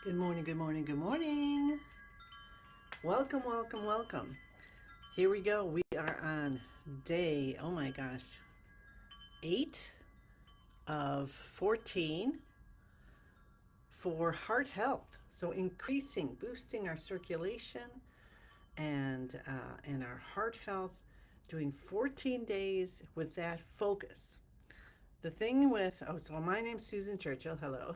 Good morning, good morning, good morning. Welcome, welcome, welcome. Here we go. We are on day, oh my gosh, 8 of 14 for heart health. So increasing, boosting our circulation and our heart health, doing 14 days with that focus. The thing with, so my name's Susan Churchill. Hello.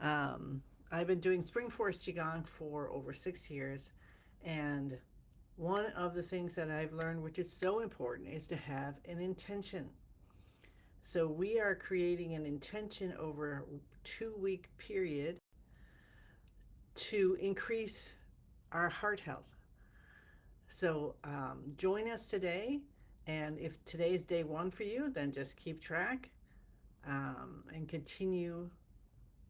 um, I've been doing Spring Forest Qigong for over 6 years, and one of the things that I've learned, which is so important, is to have an intention. So we are creating an intention over a 2 week period to increase our heart health. So join us today. And if today's day one for you, then just keep track and continue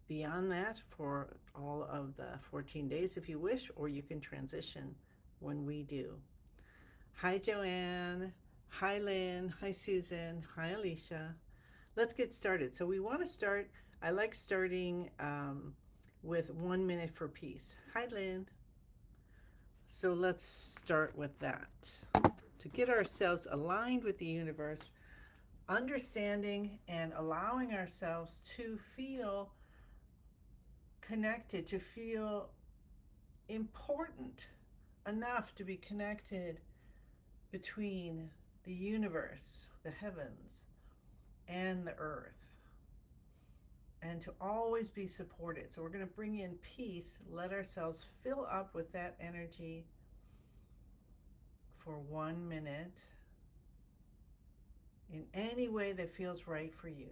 beyond that for all of the 14 days if you wish, or you can transition when we do. Hi, Joanne. Hi, Lynn. Hi, Susan. Hi, Alicia. Let's get started. So, we want to start. I like starting with 1 minute for peace. Hi, Lynn. So, let's start with that. To get ourselves aligned with the universe, understanding and allowing ourselves to feel connected, to feel important enough to be connected between the universe, the heavens, and the earth, and to always be supported. So, we're going to bring in peace, let ourselves fill up with that energy for 1 minute in any way that feels right for you.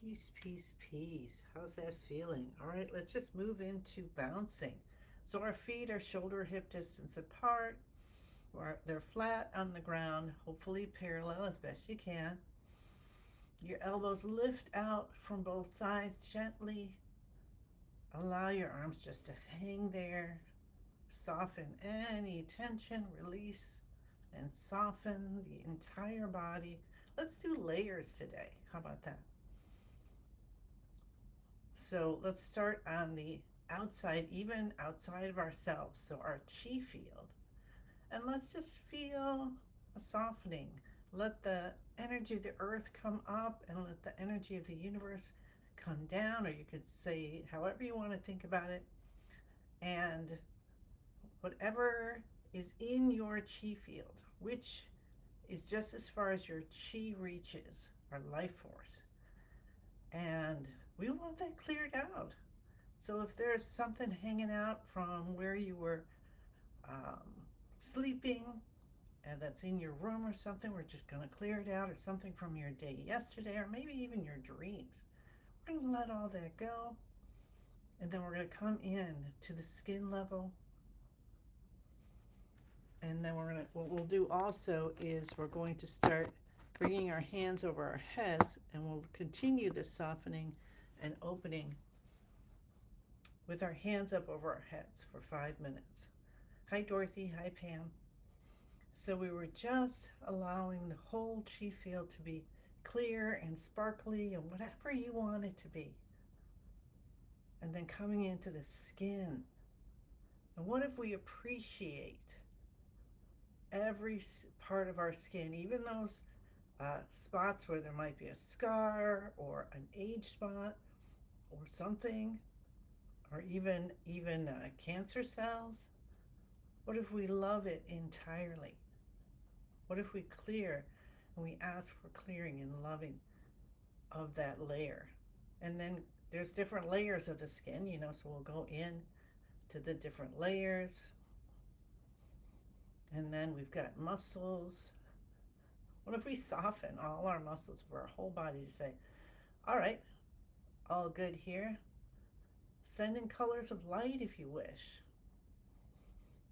Peace, peace, peace. How's that feeling? All right, let's just move into bouncing. So, our feet are shoulder hip distance apart. They're flat on the ground, hopefully parallel as best you can. Your elbows lift out from both sides gently. Allow your arms just to hang there. Soften any tension, release, and soften the entire body. Let's do layers today. How about that? So let's start on the outside, even outside of ourselves, so our chi field. And let's just feel a softening. Let the energy of the earth come up and let the energy of the universe come down, or you could say however you want to think about it. And whatever is in your chi field, which is just as far as your chi reaches, our life force. And we want that cleared out. So if there's something hanging out from where you were um, sleeping, and that's in your room or something, we're just going to clear it out, or something from your day yesterday, or maybe even your dreams. We're going to let all that go, and then we're going to come in to the skin level. And then what we'll do also is we're going to start bringing our hands over our heads, and we'll continue this softening and opening with our hands up over our heads for 5 minutes. Hi, Dorothy. Hi, Pam. So we were just allowing the whole chi field to be clear and sparkly and whatever you want it to be. And then coming into the skin. And what if we appreciate every part of our skin, even those spots where there might be a scar or an age spot or something, or even cancer cells? What if we love it entirely? What if we clear and we ask for clearing and loving of that layer? And then there's different layers of the skin, so we'll go in to the different layers. And then we've got muscles. What if we soften all our muscles for our whole body to say, all right, all good here. Send in colors of light if you wish.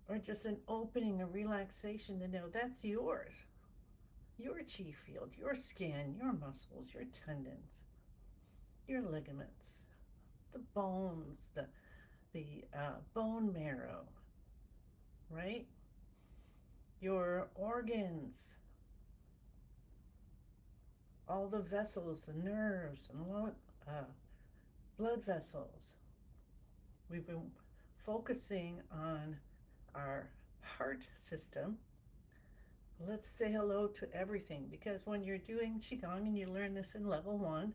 Or just an opening, a relaxation to know that's yours. Your chi field, your skin, your muscles, your tendons, your ligaments, the bones, the bone marrow, right? Your organs, all the vessels, the nerves, and uh, blood vessels. We've been focusing on our heart system. Let's say hello to everything, because when you're doing Qigong, and you learn this in level 1,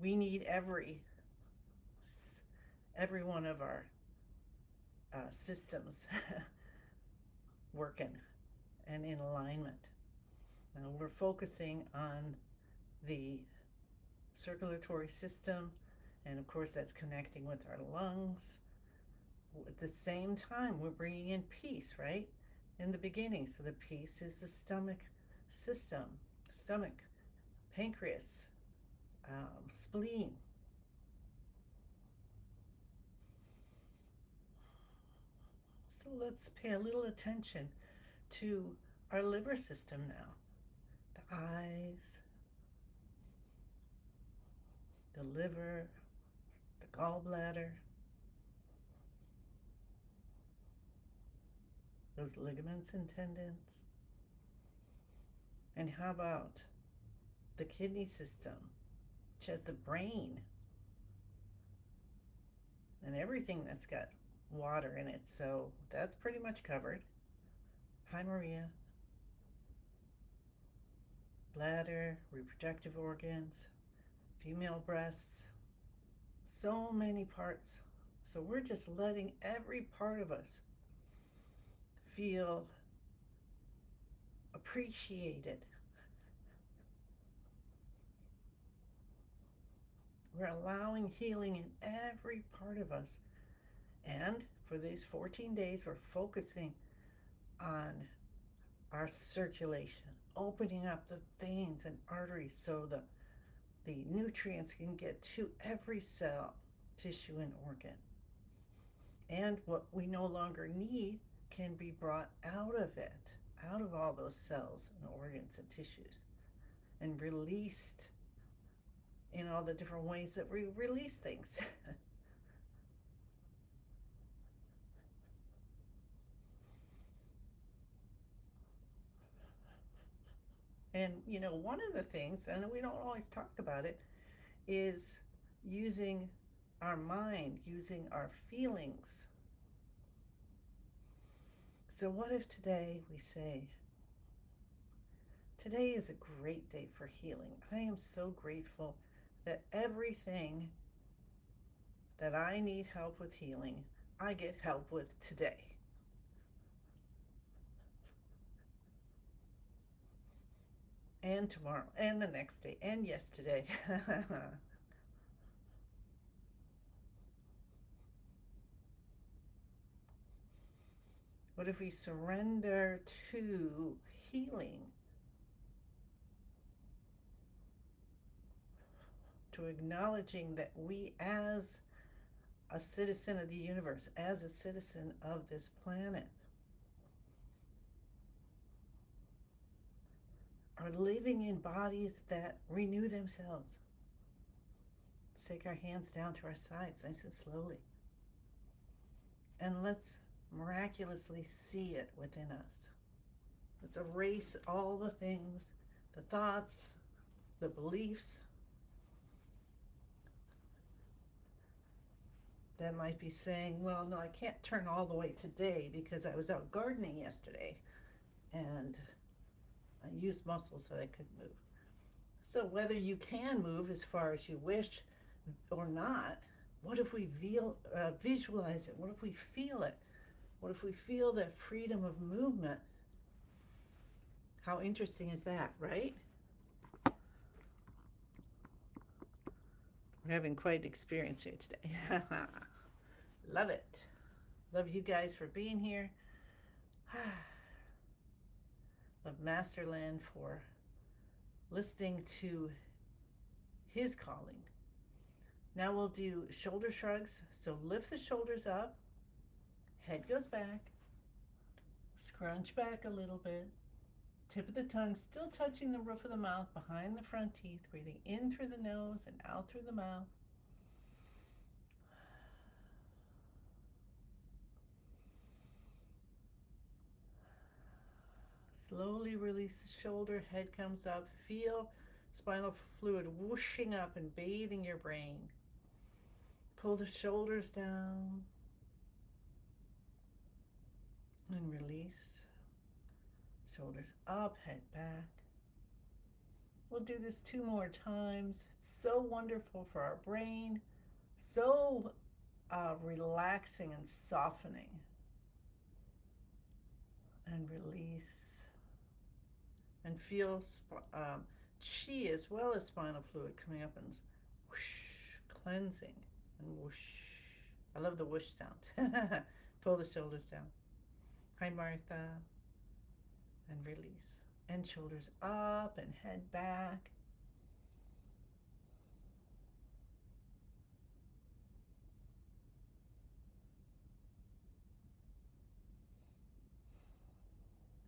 we need every one of our systems working and in alignment. Now we're focusing on the circulatory system, and of course that's connecting with our lungs. At the same time, we're bringing in peace, right? In the beginning. So the peace is the stomach system, stomach, pancreas, spleen. So let's pay a little attention to our liver system now. The eyes, the liver, the gallbladder, those ligaments and tendons. And how about the kidney system, which has the brain and everything that's got water in it? So that's pretty much covered. Hi, Maria. Bladder, reproductive organs, female breasts, so many parts. So we're just letting every part of us feel appreciated. We're allowing healing in every part of us. And for these 14 days, we're focusing on our circulation, opening up the veins and arteries so the nutrients can get to every cell, tissue, and organ. And what we no longer need can be brought out of it, out of all those cells and organs and tissues, and released in all the different ways that we release things. And, one of the things, and we don't always talk about it, is using our mind, using our feelings. So, what if today we say, today is a great day for healing. I am so grateful that everything that I need help with healing, I get help with today. And tomorrow, and the next day, and yesterday. What if we surrender to healing, to acknowledging that we, as a citizen of the universe, as a citizen of this planet, are living in bodies that renew themselves? Let's take our hands down to our sides, nice and slowly. And let's miraculously see it within us. Let's erase all the things, the thoughts, the beliefs that might be saying, well, no, I can't turn all the way today because I was out gardening yesterday and I used muscles that I could move. So whether you can move as far as you wish or not, What if we visualize it? What if we feel it? What if we feel that freedom of movement? How interesting is that, right? We're having quite an experience here today. Love it. Love you guys for being here. Love Masterland for listening to his calling. Now we'll do shoulder shrugs. So lift the shoulders up, head goes back, scrunch back a little bit, tip of the tongue still touching the roof of the mouth behind the front teeth, breathing in through the nose and out through the mouth. Slowly release the shoulder, head comes up. Feel spinal fluid whooshing up and bathing your brain. Pull the shoulders down and release. Shoulders up, head back. We'll do this 2 more times. It's so wonderful for our brain, so relaxing and softening. And release. And feel chi as well as spinal fluid coming up and whoosh, cleansing and whoosh. I love the whoosh sound. Pull the shoulders down. Hi, Martha. And release. And shoulders up and head back.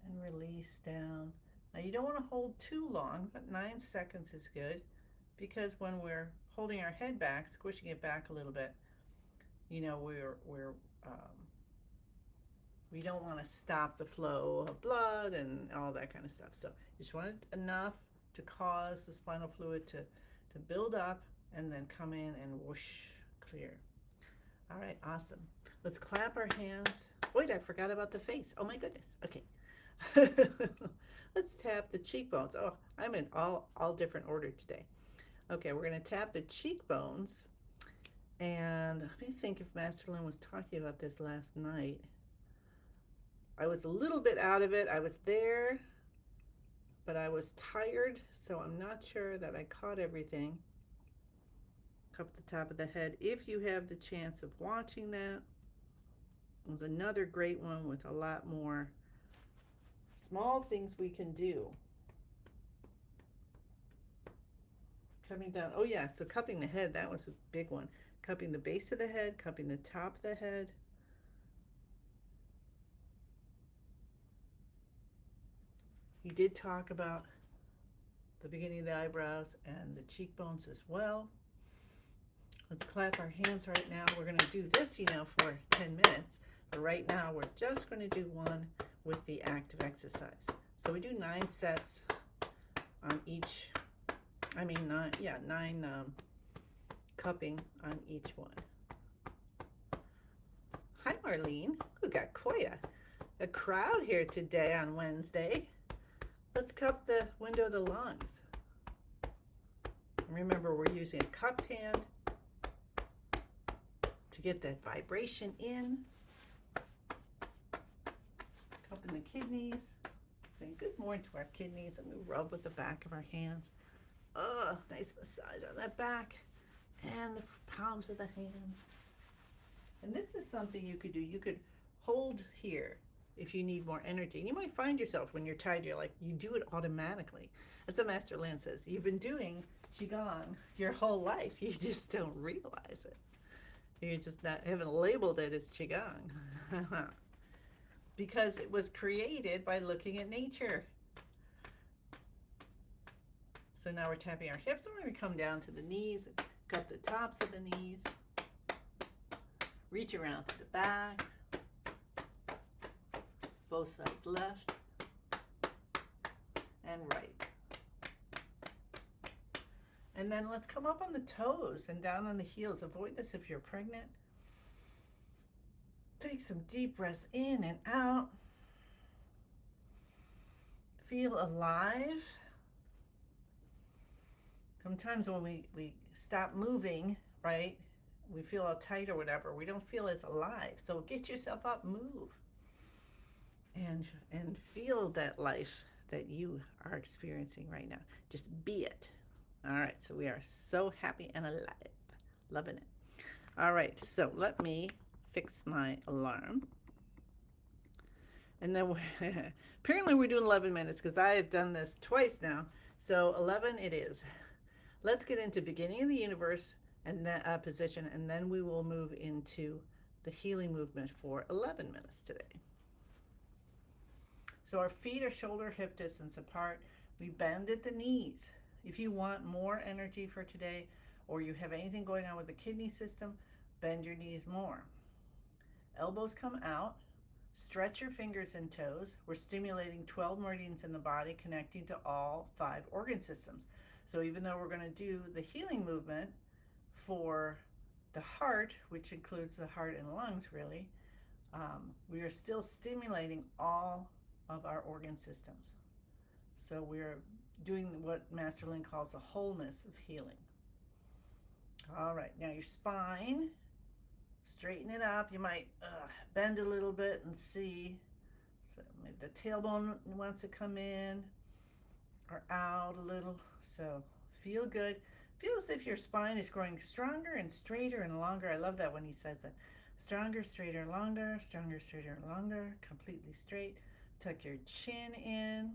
And release down. Now you don't want to hold too long, but 9 seconds is good, because when we're holding our head back, squishing it back a little bit, you know, we don't want to stop the flow of blood and all that kind of stuff. So you just want it enough to cause the spinal fluid to build up and then come in and whoosh, clear. All right, awesome. Let's clap our hands. Wait, I forgot about the face. Oh my goodness. Okay. Let's tap the cheekbones. Oh, I'm in all different order today. Okay, we're going to tap the cheekbones. And let me think if Masterland was talking about this last night. I was a little bit out of it. I was there, but I was tired, so I'm not sure that I caught everything. Up the top of the head. If you have the chance of watching that, there's another great one with a lot more small things we can do. Coming down. Oh yeah, so cupping the head, that was a big one. Cupping the base of the head, cupping the top of the head. He did talk about the beginning of the eyebrows and the cheekbones as well. Let's clap our hands right now. We're going to do this, for 10 minutes. But right now, we're just going to do one with the active exercise. So we do 9 sets on each, nine cupping on each one. Hi, Marlene. We got quite a crowd here today on Wednesday. Let's cup the window of the lungs. Remember, we're using a cupped hand to get that vibration in. Cupping the kidneys. Saying good morning to our kidneys, and we rub with the back of our hands. Oh, nice massage on that back and the palms of the hands. And this is something you could do. You could hold here if you need more energy. And you might find yourself when you're tired, you do it automatically. That's what Masterland says. You've been doing Qigong your whole life. You just don't realize it. You just haven't labeled it as Qigong. Because it was created by looking at nature. So now we're tapping our hips. We're going to come down to the knees, cup the tops of the knees, reach around to the backs, both sides left and right. And then let's come up on the toes and down on the heels. Avoid this if you're pregnant. Take some deep breaths in and out. Feel alive. Sometimes when we stop moving, right, we feel all tight or whatever. We don't feel as alive. So get yourself up, move, and feel that life that you are experiencing right now. Just be it. All right. So we are so happy and alive, loving it. All right. So let me fix my alarm. And then apparently we're doing 11 minutes because I have done this twice now. So 11 it is. Let's get into beginning of the universe and that position, and then we will move into the healing movement for 11 minutes today. So our feet are shoulder hip distance apart. We bend at the knees. If you want more energy for today, or you have anything going on with the kidney system, bend your knees more. Elbows come out. Stretch your fingers and toes. We're stimulating 12 meridians in the body, connecting to all 5 organ systems. So even though we're going to do the healing movement for the heart, which includes the heart and lungs really, we are still stimulating all of our organ systems. So we're doing what Master Lin calls a wholeness of healing. All right, now your spine, straighten it up. You might bend a little bit and see. So maybe the tailbone wants to come in or out a little. So feel good. Feel as if your spine is growing stronger and straighter and longer. I love that when he says that. Stronger, straighter, longer, stronger, straighter, longer, completely straight. Tuck your chin in.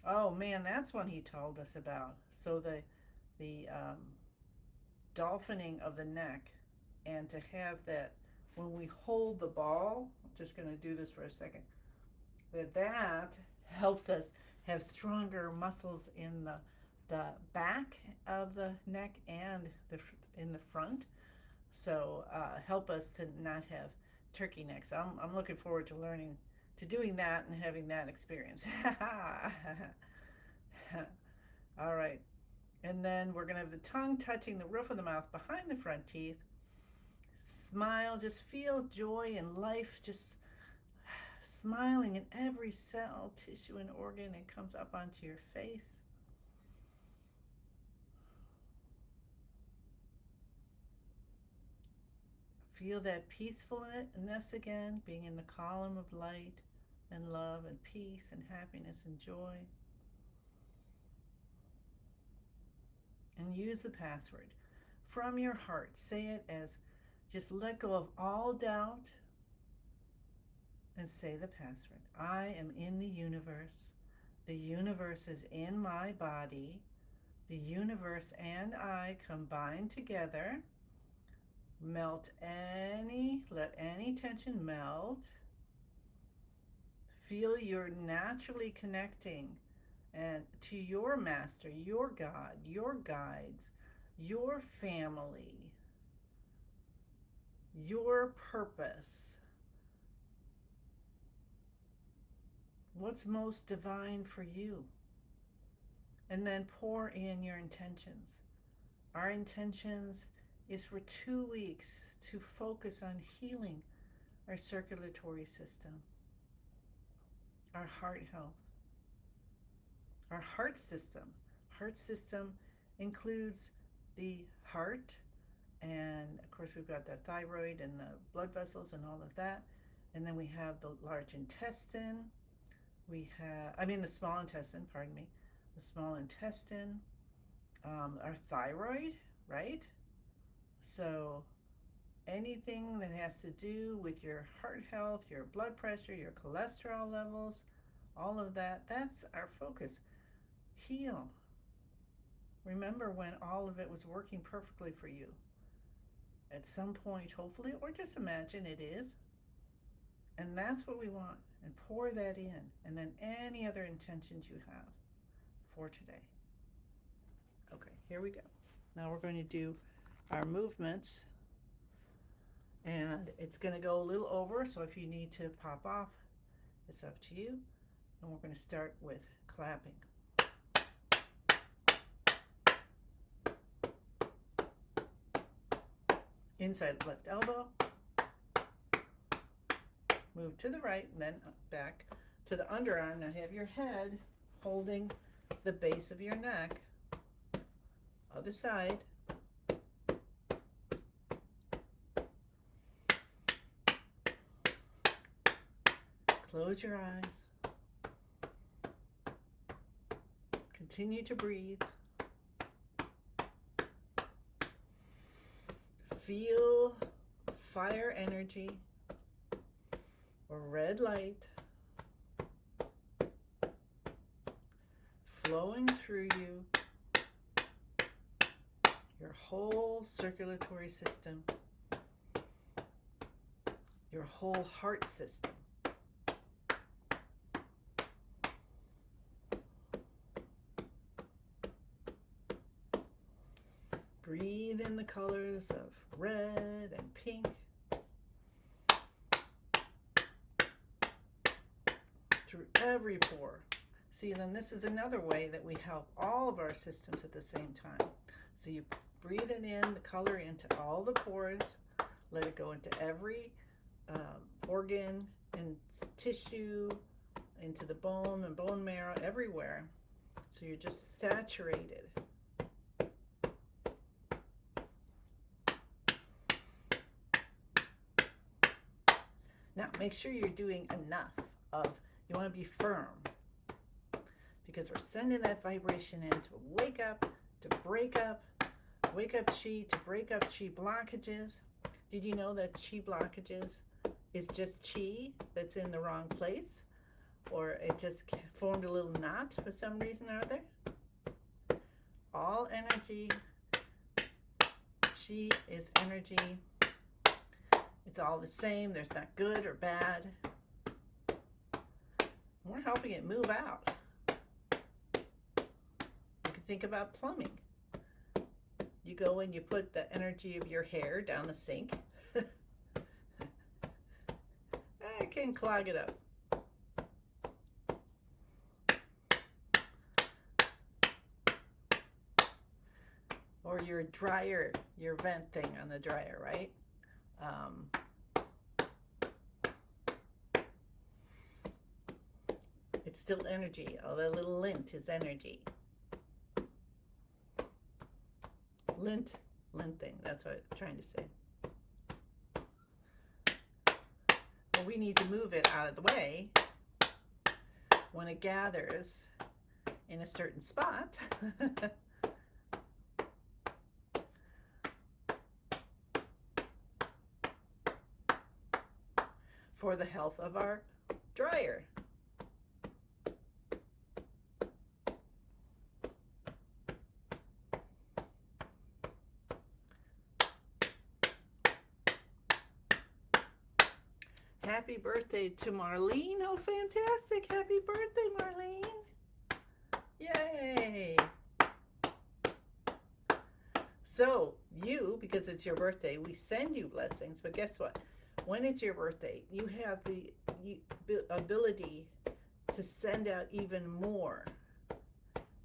Oh man, that's one he told us about. So the dolphining of the neck, and to have that when we hold the ball, I'm just going to do this for a second, that helps us have stronger muscles in the back of the neck and in the front. So help us to not have turkey necks. I'm looking forward to learning to doing that and having that experience. All right. And then we're going to have the tongue touching the roof of the mouth behind the front teeth. Smile, just feel joy and life, just smiling in every cell, tissue, and organ. It comes up onto your face. Feel that peacefulness again, being in the column of light and love and peace and happiness and joy. And use the password from your heart. Say it as just let go of all doubt and say the password. I am in the universe. The universe is in my body. The universe and I combine together. Let any tension melt. Feel you're naturally connecting and to your master, your God, your guides, your family, your purpose. What's most divine for you? And then pour in your intentions. Our intentions is for 2 weeks to focus on healing our circulatory system, our heart health, our heart system. Heart system includes the heart, and of course we've got the thyroid and the blood vessels and all of that. And then we have the large intestine. The small intestine, pardon me. The small intestine, our thyroid, right? So anything that has to do with your heart health, your blood pressure, your cholesterol levels, all of that, that's our focus. Heal. Remember when all of it was working perfectly for you. At some point, hopefully, or just imagine it is. And that's what we want. And pour that in. And then any other intentions you have for today. Okay, here we go. Now we're going to do our movements. And it's going to go a little over, so if you need to pop off, it's up to you. And we're going to start with clapping. Inside left elbow. Move to the right and then back to the underarm. Now have your head holding the base of your neck. Other side. Close your eyes. Continue to breathe. Feel fire energy or red light flowing through you, your whole circulatory system, your whole heart system. Breathe in the colors of red and pink through every pore. See, then this is another way that we help all of our systems at the same time. So you breathe it in, the color into all the pores, let it go into every organ and tissue, into the bone and bone marrow, everywhere. So you're just saturated. Now, make sure you're doing enough of, you want to be firm, because we're sending that vibration in to wake up, to break up, wake up chi, to break up chi blockages. Did you know that chi blockages is just chi that's in the wrong place? Or it just formed a little knot for some reason or other? All energy, chi is energy. It's all the same. There's not good or bad. We're helping it move out. You can think about plumbing. You go and you put the energy of your hair down the sink. It can clog it up. Or your dryer, your vent thing on the dryer, right? It's still energy. All that little lint is energy. Lint thing, that's what I'm trying to say. But we need to move it out of the way when it gathers in a certain spot. For the health of our dryer. Happy birthday to Marlene. Oh, fantastic. Happy birthday, Marlene. Yay. So you, because it's your birthday, we send you blessings, but guess what? When it's your birthday, you have the ability to send out even more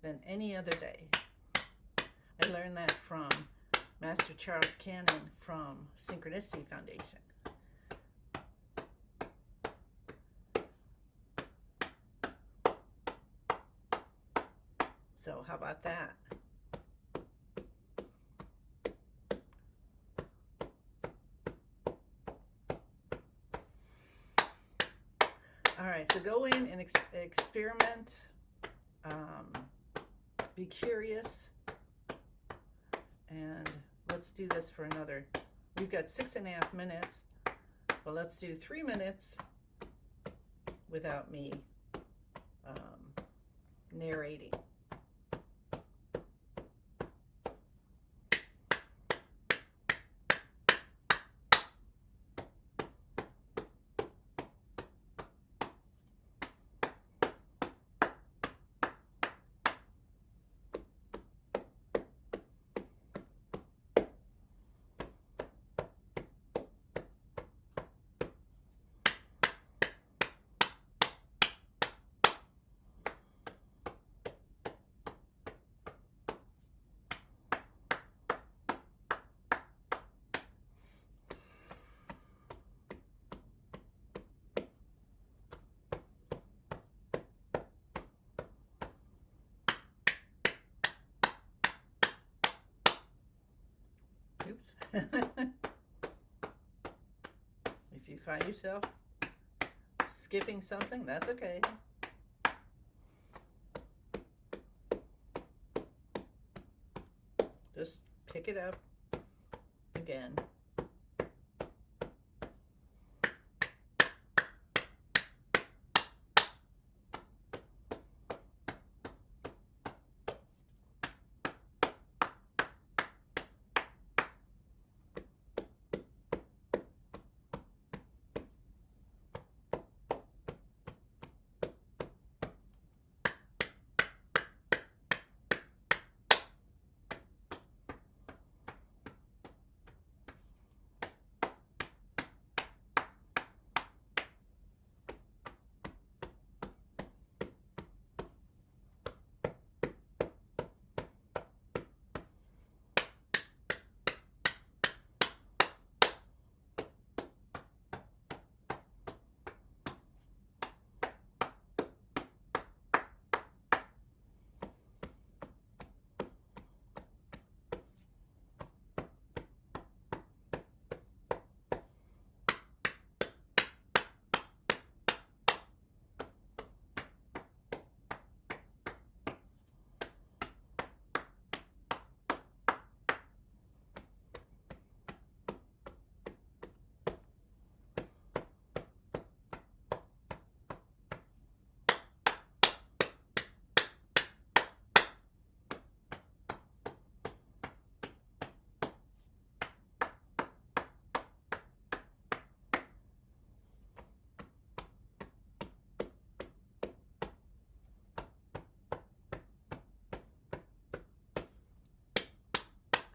than any other day. I learned that from Master Charles Cannon from Synchronicity Foundation. So how about that? All right, so go in and experiment, be curious, and let's do this for another, we've got 6.5 minutes, but let's do 3 minutes without me narrating. If you find yourself skipping something, that's okay. Just pick it up again.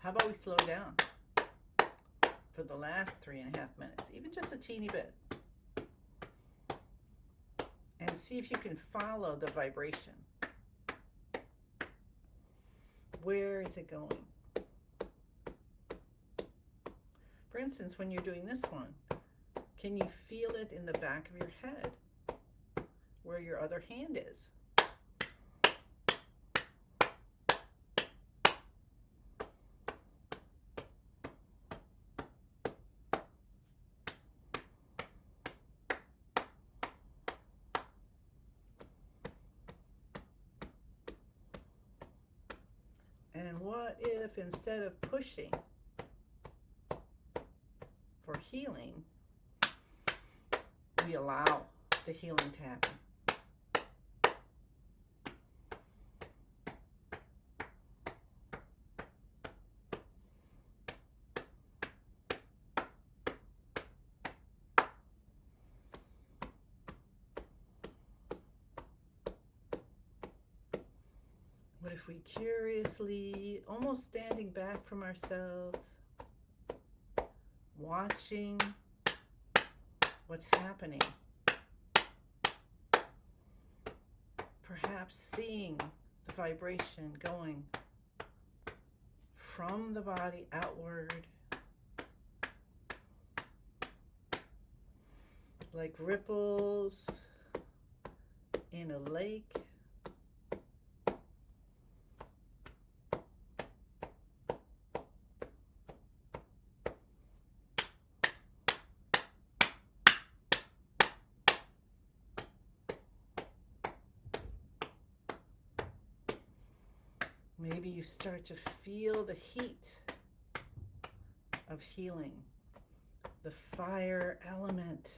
How about we slow down for the last 3.5 minutes, even just a teeny bit, and see if you can follow the vibration. Where is it going? For instance, when you're doing this one, can you feel it in the back of your head where your other hand is? And what if instead of pushing for healing, we allow the healing to happen? What if we curiously, almost standing back from ourselves, watching what's happening, perhaps seeing the vibration going from the body outward, like ripples in a lake? Maybe you start to feel the heat of healing, the fire element.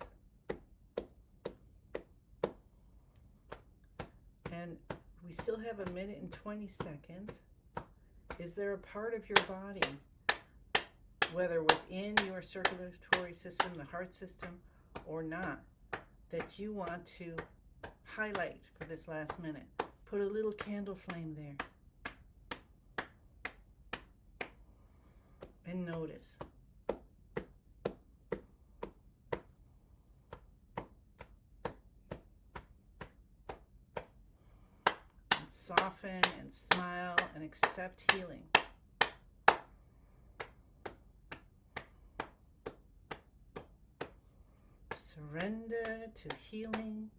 And we still have 1minute and 20 seconds. Is there a part of your body, whether within your circulatory system, the heart system, or not, that you want to highlight for this last minute? Put a little candle flame there. And notice. And soften and smile and accept healing. Surrender to healing.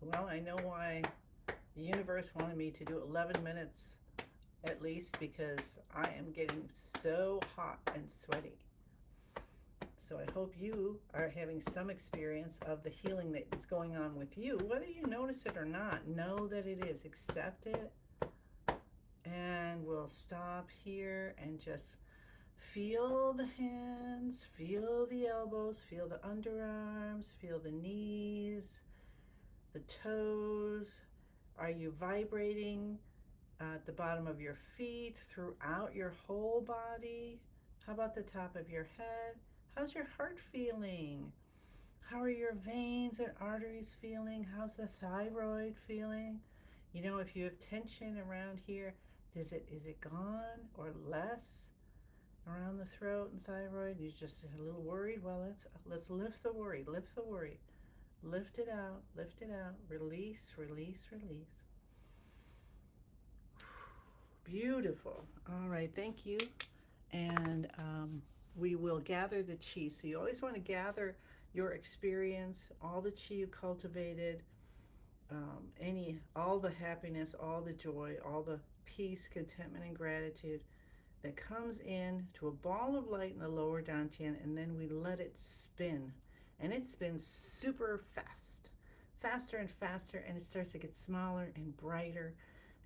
Well, I know why the universe wanted me to do 11 minutes at least, because I am getting so hot and sweaty. So I hope you are having some experience of the healing that is going on with you. Whether you notice it or not, know that it is. Accept it. And we'll stop here and just feel the hands, feel the elbows, feel the underarms, feel the knees, the toes. Are you vibrating at the bottom of your feet, throughout your whole body? How about the top of your head? How's your heart feeling? How are your veins and arteries feeling? How's the thyroid feeling? You know, if you have tension around here, is it gone or less around the throat and thyroid? You're just a little worried? Well, let's lift the worry, lift the worry. Lift it out, lift it out. Release, release, release. Beautiful. All right, thank you. And we will gather the chi. So you always want to gather your experience, all the chi you cultivated, all the happiness, all the joy, all the peace, contentment, and gratitude that comes in to a ball of light in the lower dantian, and then we let it spin. And it spins super fast, faster and faster, and it starts to get smaller and brighter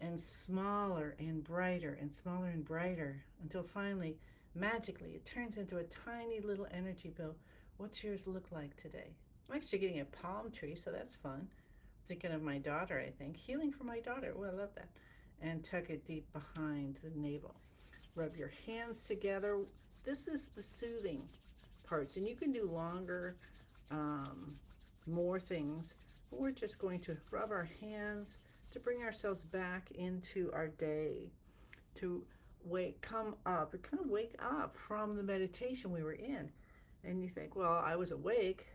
and smaller and brighter and smaller and brighter until finally, magically, it turns into a tiny little energy ball. What's yours look like today? I'm actually getting a palm tree, so that's fun. Thinking of my daughter, I think. Healing for my daughter. Oh, I love that. And tuck it deep behind the navel. Rub your hands together. This is the soothing parts, and you can do longer, more things. But we're just going to rub our hands to bring ourselves back into our day, to kind of wake up from the meditation we were in. And you think, well, I was awake,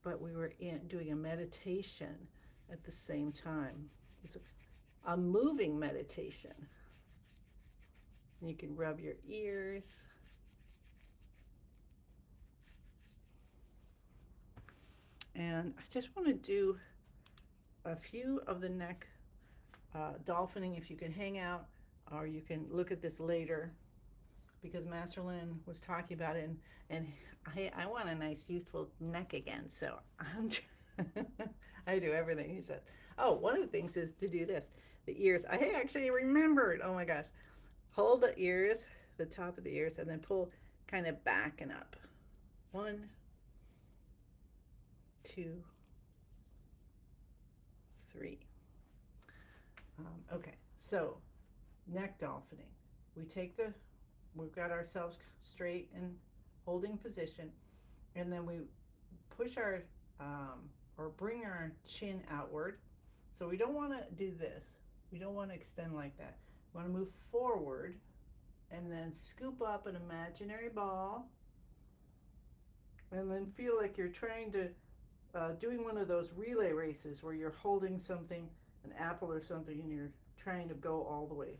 but we were doing a meditation at the same time. It's a moving meditation. You can rub your ears. And I just want to do a few of the neck dolphining. If you can hang out, or you can look at this later, because Master Lin was talking about it, and I want a nice youthful neck again, so I do everything he said. Oh, one of the things is to do this, the ears. I actually remembered. Oh my gosh. Hold the ears, the top of the ears, and then pull kind of back and up. 1, 2, 3. Okay, so neck dolphining. We've got ourselves straight and holding position, and then we push or bring our chin outward. So we don't want to do this. We don't want to extend like that. We want to move forward and then scoop up an imaginary ball, and then feel like you're trying to doing one of those relay races where you're holding something, an apple or something, and you're trying to go all the way.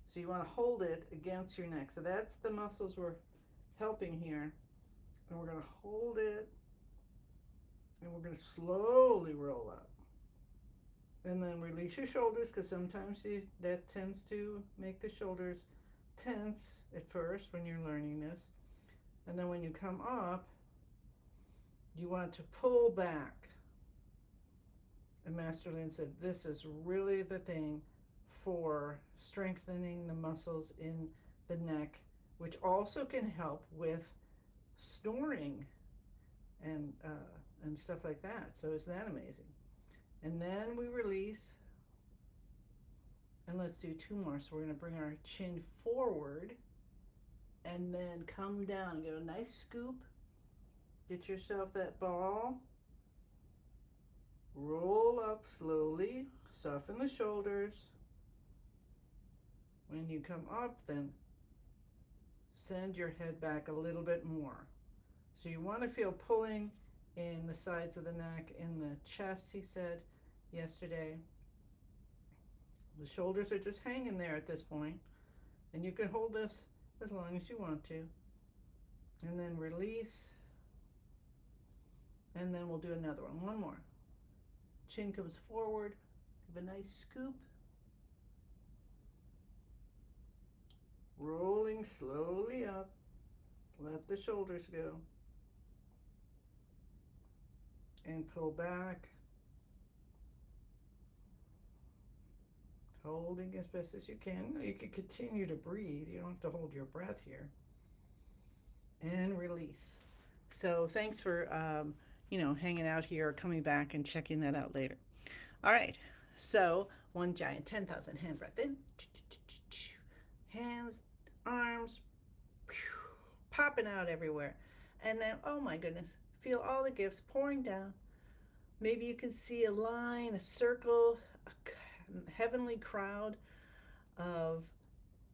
So you want to hold it against your neck. So that's the muscles we're helping here. And we're going to hold it, and we're going to slowly roll up. And then release your shoulders, because sometimes that tends to make the shoulders tense at first when you're learning this. And then when you come up, you want to pull back. And Master Lin said this is really the thing for strengthening the muscles in the neck, which also can help with snoring and stuff like that. So isn't that amazing? And then we release, and let's do 2 more. So we're going to bring our chin forward and then come down. Get a nice scoop. Get yourself that ball. Roll up slowly. Soften the shoulders. When you come up, then send your head back a little bit more. So you want to feel pulling in the sides of the neck, in the chest, he said yesterday. The shoulders are just hanging there at this point, and you can hold this as long as you want to. And then release, and then we'll do another one. One more. Chin comes forward. Give a nice scoop. Rolling slowly up. Let the shoulders go. And pull back. Holding as best as you can. You can continue to breathe. You don't have to hold your breath here. And release. So thanks for hanging out here or coming back and checking that out later. All right. So one giant 10,000 hand breath in. Hands, arms, popping out everywhere. And then, oh my goodness, feel all the gifts pouring down. Maybe you can see a line, a circle, a heavenly crowd of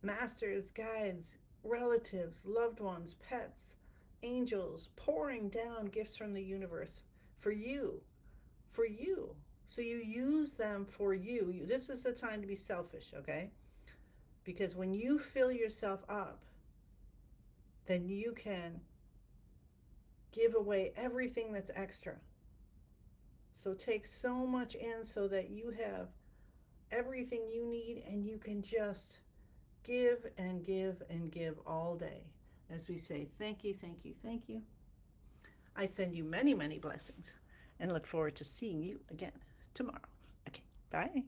masters, guides, relatives, loved ones, pets, angels pouring down gifts from the universe for you, for you. So you use them for you. This is the time to be selfish, okay? Because when you fill yourself up, then you can give away everything that's extra. So take so much in so that you have everything you need and you can just give and give and give all day. As we say, thank you, thank you, thank you. I send you many, many blessings and look forward to seeing you again tomorrow. Okay, bye.